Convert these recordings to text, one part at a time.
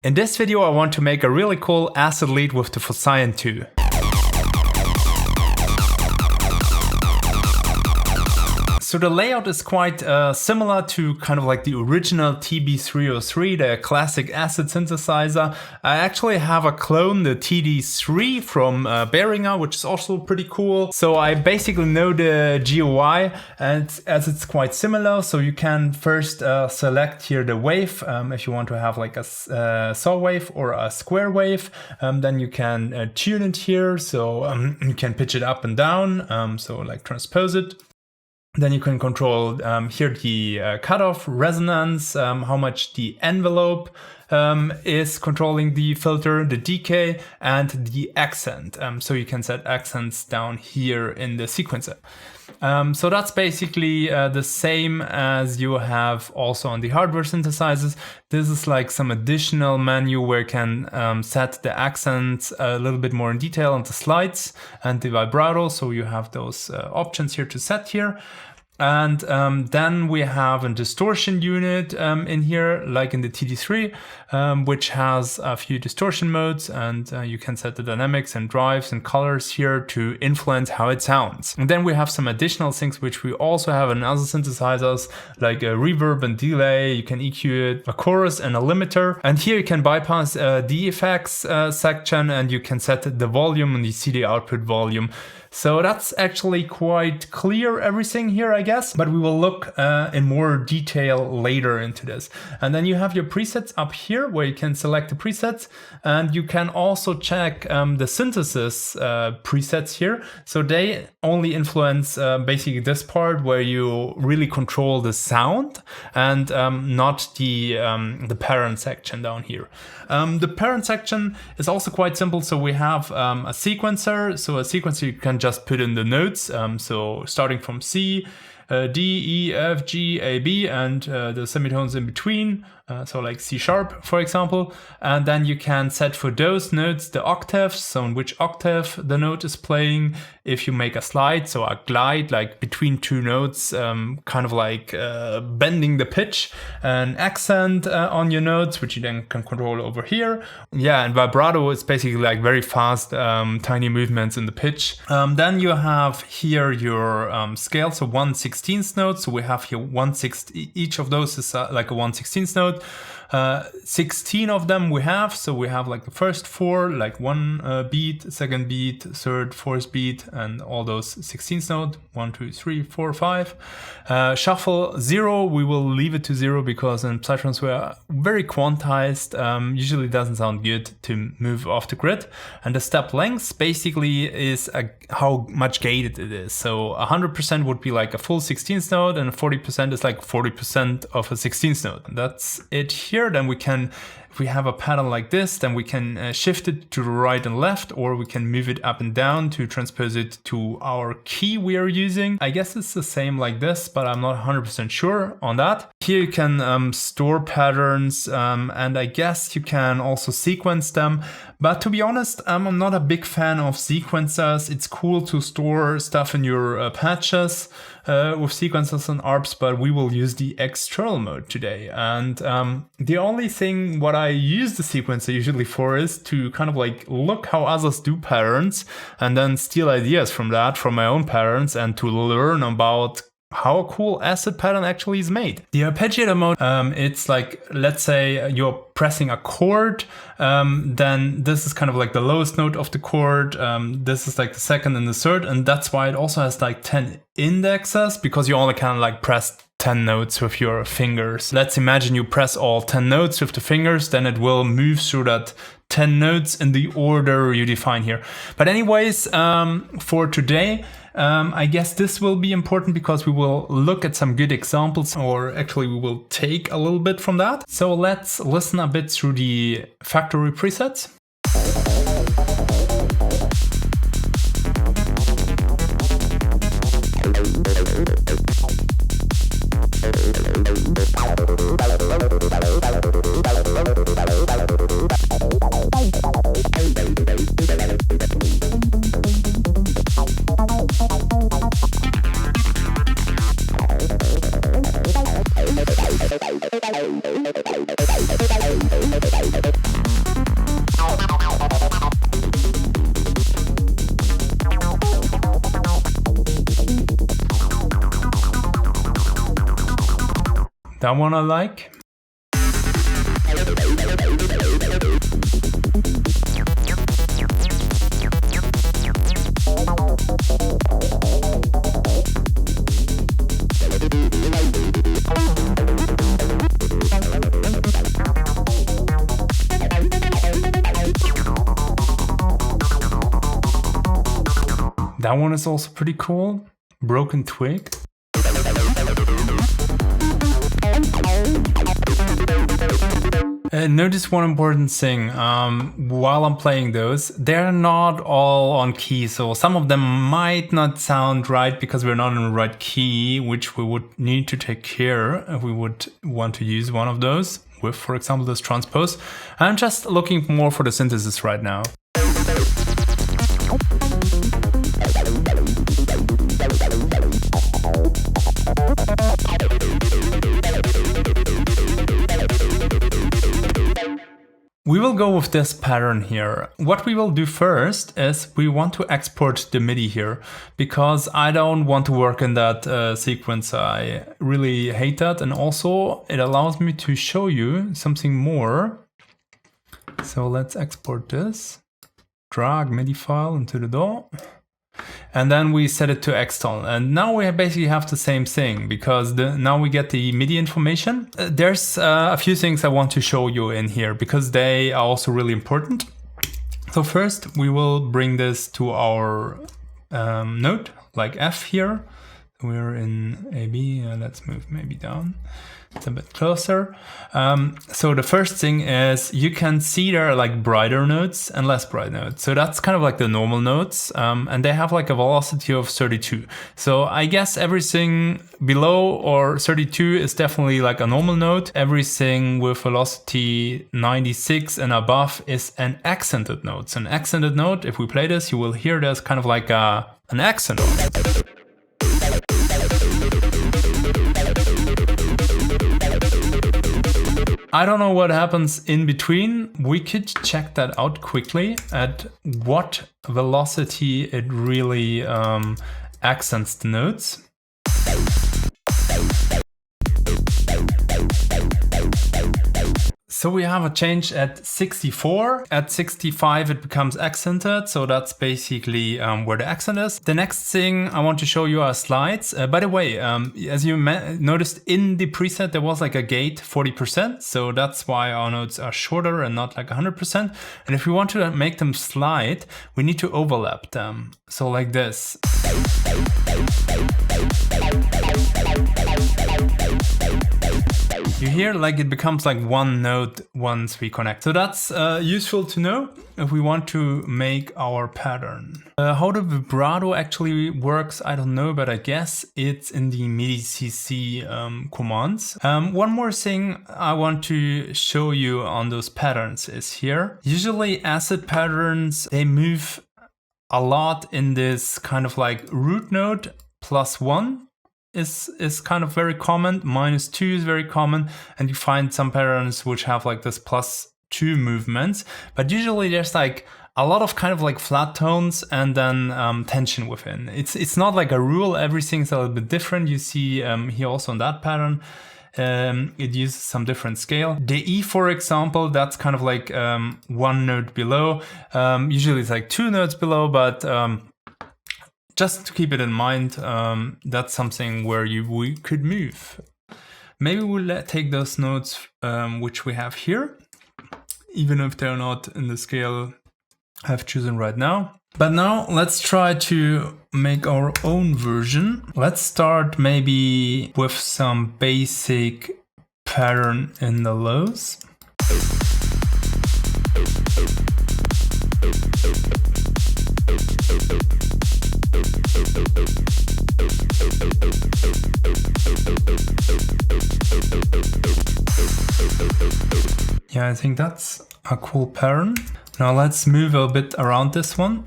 In this video I want to make a really cool acid lead with the Phoscyon 2. So the layout is quite similar to kind of like the original TB303, the classic acid synthesizer. I actually have a clone, the TD3 from Behringer, which is also pretty cool. So I basically know the GUI, and as it's quite similar, so you can first select here the wave, if you want to have like a saw wave or a square wave. Then you can tune it here, so you can pitch it up and down, so like transpose it. Then you can control here the cutoff, resonance, how much the envelope is controlling the filter, the decay, and the accent. So you can set accents down here in the sequencer. So that's basically the same as you have also on the hardware synthesizers. This is like some additional menu where you can set the accents a little bit more in detail on the slides and the vibrato. So you have those options here to set here. And then we have a distortion unit in here, like in the TD3, which has a few distortion modes, and you can set the dynamics and drives and colors here to influence how it sounds. And then we have some additional things which we also have in other synthesizers, like a reverb and delay. You can EQ it, a chorus and a limiter. And here you can bypass the effects section, and you can set the volume and the CD output volume. So that's actually quite clear, everything here, I guess, but we will look in more detail later into this. And then you have your presets up here where you can select the presets, and you can also check the synthesis presets here. So they only influence basically this part where you really control the sound and not the parent section down here. The parent section is also quite simple. So we have a sequencer. So a sequencer you can just put in the notes. So starting from C, D, E, F, G, A, B, and the semitones in between. So like C sharp, for example. And then you can set for those notes the octaves, so in which octave the note is playing. If you make a slide, so a glide, like between two notes, kind of like bending the pitch, an accent on your notes, which you then can control over here. Yeah, and vibrato is basically like very fast, tiny movements in the pitch. Then you have here your scale, so 1/16th note. So we have here 1/6, each of those is like a 1/16th note. 16 of them we have, so we have like the first four, like one beat, second beat, third, fourth beat, and all those 16th note, 1, 2, 3, 4, 5. Shuffle 0, we will leave it to 0 because in Psytrance we are very quantized, usually doesn't sound good to move off the grid. And the step length basically is how much gated it is. So 100% would be like a full 16th note, and 40% is like 40% of a 16th note. That's it here. Then we can, if we have a pattern like this, then we can shift it to the right and left, or we can move it up and down to transpose it to our key we are using. I guess it's the same like this, but I'm not 100% sure on that. Here you can store patterns, and I guess you can also sequence them. But to be honest, I'm not a big fan of sequencers. It's cool to store stuff in your patches with sequencers and ARPs, but we will use the external mode today. And the only thing what I use the sequencer usually for is to kind of like look how others do patterns and then steal ideas from that, from my own patterns, and to learn about how a cool acid pattern actually is made. The arpeggiator mode, it's like, let's say you're pressing a chord, then this is kind of like the lowest note of the chord, this is like the second and the third, and that's why it also has like 10 indexes, because you only can like press 10 notes with your fingers. Let's imagine you press all 10 notes with the fingers, then it will move through that 10 notes in the order you define here. But anyways, for today, I guess this will be important because we will look at some good examples, or actually we will take a little bit from that. So let's listen a bit through the factory presets. That one I like. That one is also pretty cool. Broken Twig. Notice one important thing, while I'm playing those, they're not all on key, so some of them might not sound right because we're not in the right key, which we would need to take care if we would want to use one of those with, for example, this transpose. I'm just looking more for the synthesis right now. We will go with this pattern here. What we will do first is we want to export the MIDI here because I don't want to work in that sequence. I really hate that, and also it allows me to show you something more. So let's export this, drag MIDI file into the DAW, and then we set it to external. And now we basically have the same thing because now we get the MIDI information. There's a few things I want to show you in here because they are also really important. So first we will bring this to our note, like F here. We're in A, B, let's move maybe down. It's a bit closer. So the first thing is you can see there are like brighter notes and less bright notes. So that's kind of like the normal notes, and they have like a velocity of 32. So I guess everything below or 32 is definitely like a normal note. Everything with velocity 96 and above is an accented note. So an accented note, if we play this, you will hear there's kind of like an accent on it. I don't know what happens in between. We could check that out quickly at what velocity it really accents the notes. So we have a change at 64. At 65 it becomes accented, so that's basically where the accent is. The next thing I want to show you are slides. By the way, as you noticed in the preset there was like a gate 40%, so that's why our notes are shorter and not like 100%. And if we want to make them slide, we need to overlap them. So like this. You hear like it becomes like one note once we connect. So that's useful to know if we want to make our pattern. How the vibrato actually works, I don't know, but I guess it's in the MIDI CC commands. One more thing I want to show you on those patterns is here. Usually acid patterns, they move a lot in this kind of like root note +1. Is kind of very common, -2 is very common, and you find some patterns which have like this +2 movements, but usually there's like a lot of kind of like flat tones and then tension within. It's not like a rule, everything's a little bit different. You see here also in that pattern, it uses some different scale. The E, for example, that's kind of like one note below. Usually it's like 2 notes below, but just to keep it in mind, that's something where we could move. Maybe we'll take those notes which we have here, even if they're not in the scale I've chosen right now. But now let's try to make our own version. Let's start maybe with some basic pattern in the lows. Yeah, I think that's a cool pattern. Now let's move a bit around this one.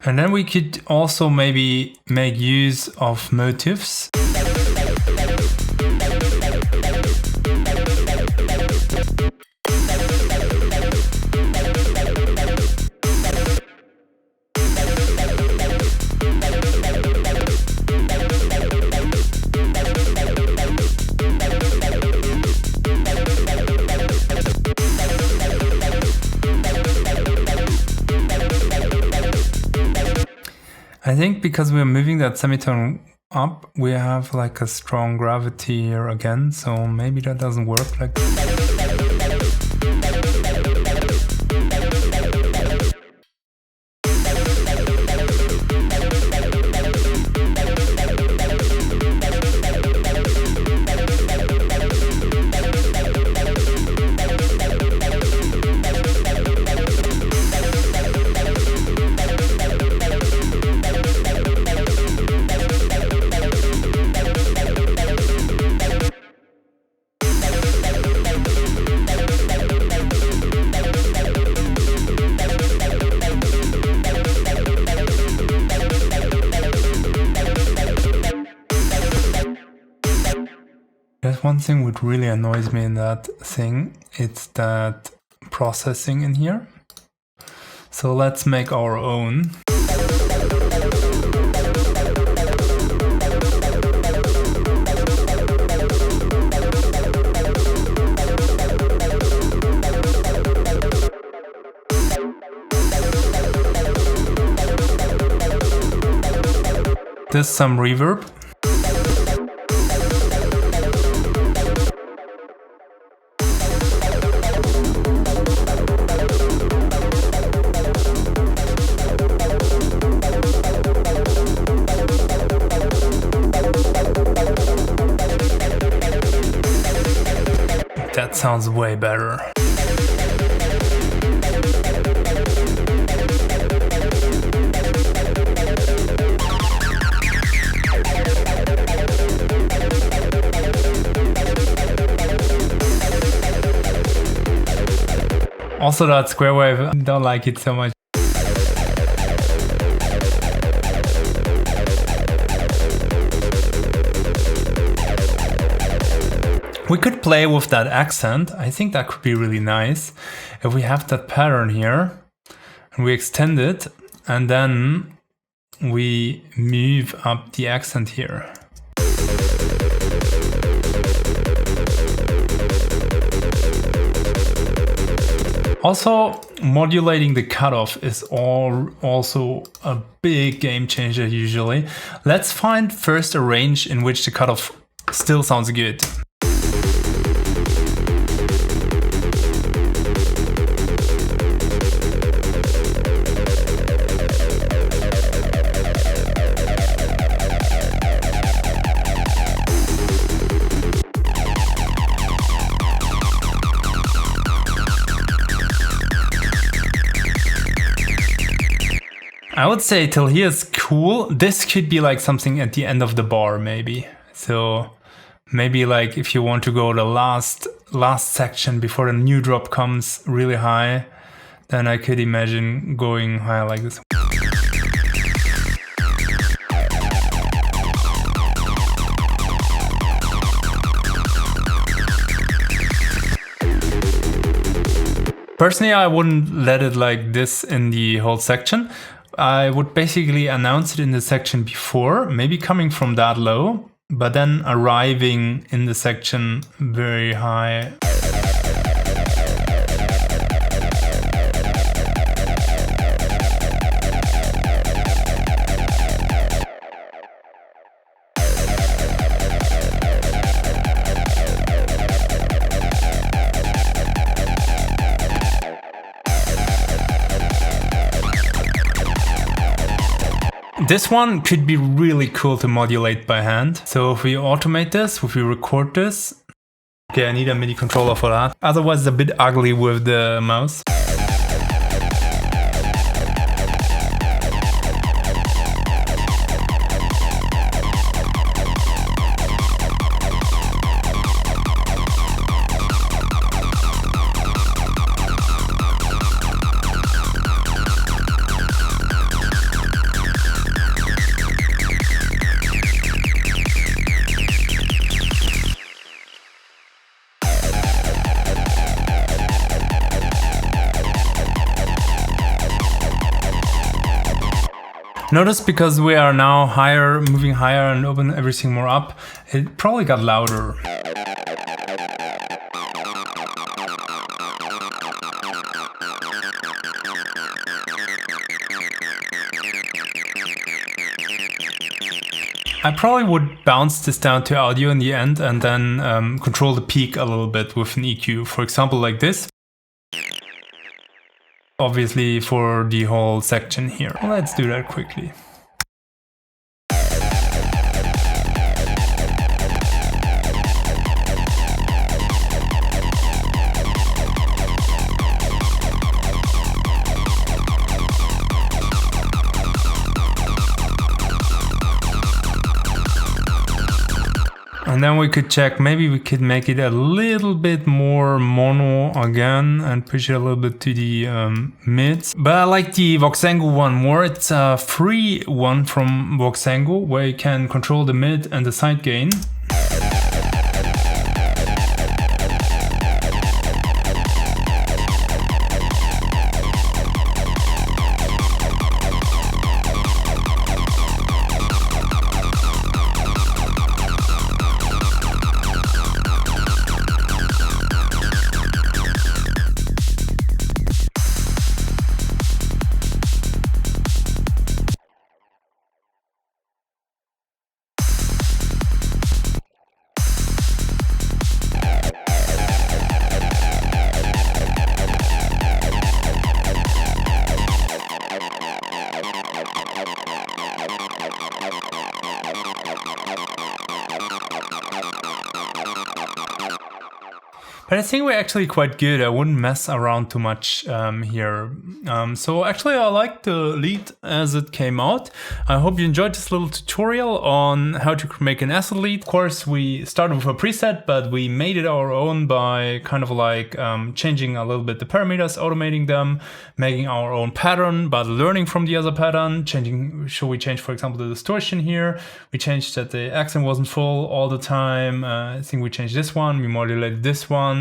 And then we could also maybe make use of motifs. I think because we're moving that semitone up, we have like a strong gravity here again, so maybe that doesn't work like There's one thing which really annoys me in that thing, it's that processing in here. So let's make our own. There's some reverb. That sounds way better. Also that square wave, I don't like it so much. We could play with that accent. I think that could be really nice. If we have that pattern here, and we extend it, and then we move up the accent here. Also, modulating the cutoff is also a big game changer usually. Let's find first a range in which the cutoff still sounds good. I would say till here is cool. This could be like something at the end of the bar maybe. So maybe like if you want to go the last section before the new drop comes really high, then I could imagine going high like this. Personally, I wouldn't let it like this in the whole section. I would basically announce it in the section before, maybe coming from that low, but then arriving in the section very high. This one could be really cool to modulate by hand. So if we automate this, if we record this, okay, I need a MIDI controller for that. Otherwise it's a bit ugly with the mouse. Notice because we are now higher, moving higher and open everything more up, it probably got louder. I probably would bounce this down to audio in the end and then control the peak a little bit with an EQ. For example, like this. Obviously for the whole section here. Let's do that quickly. And then we could check, maybe we could make it a little bit more mono again and push it a little bit to the mids. But I like the Voxengo one more. It's a free one from Voxengo where you can control the mid and the side gain. But I think we're actually quite good. I wouldn't mess around too much here. So actually I like the lead as it came out. I hope you enjoyed this little tutorial on how to make an acid lead. Of course, we started with a preset, but we made it our own by kind of like changing a little bit the parameters, automating them, making our own pattern, but learning from the other pattern, should we change, for example, the distortion here? We changed that the accent wasn't full all the time. I think we changed this one, we modulated this one.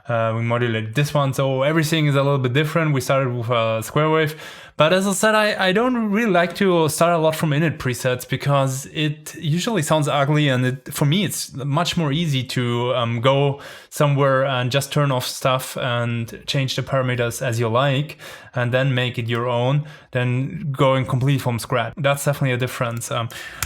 We modulated this one, so everything is a little bit different. We started with a square wave, but as I said, I don't really like to start a lot from init presets because it usually sounds ugly, and for me it's much more easy to go somewhere and just turn off stuff and change the parameters as you like and then make it your own than going completely from scratch. That's definitely a difference.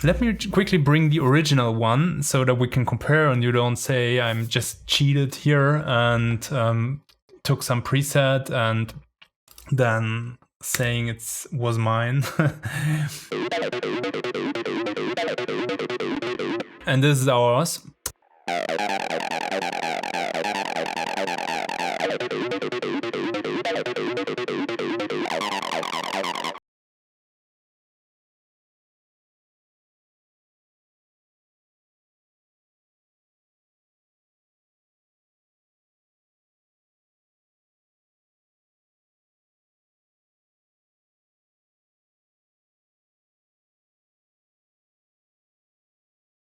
Let me quickly bring the original one so that we can compare and you don't say I'm just cheated here and took some preset and then saying it was mine. And this is ours.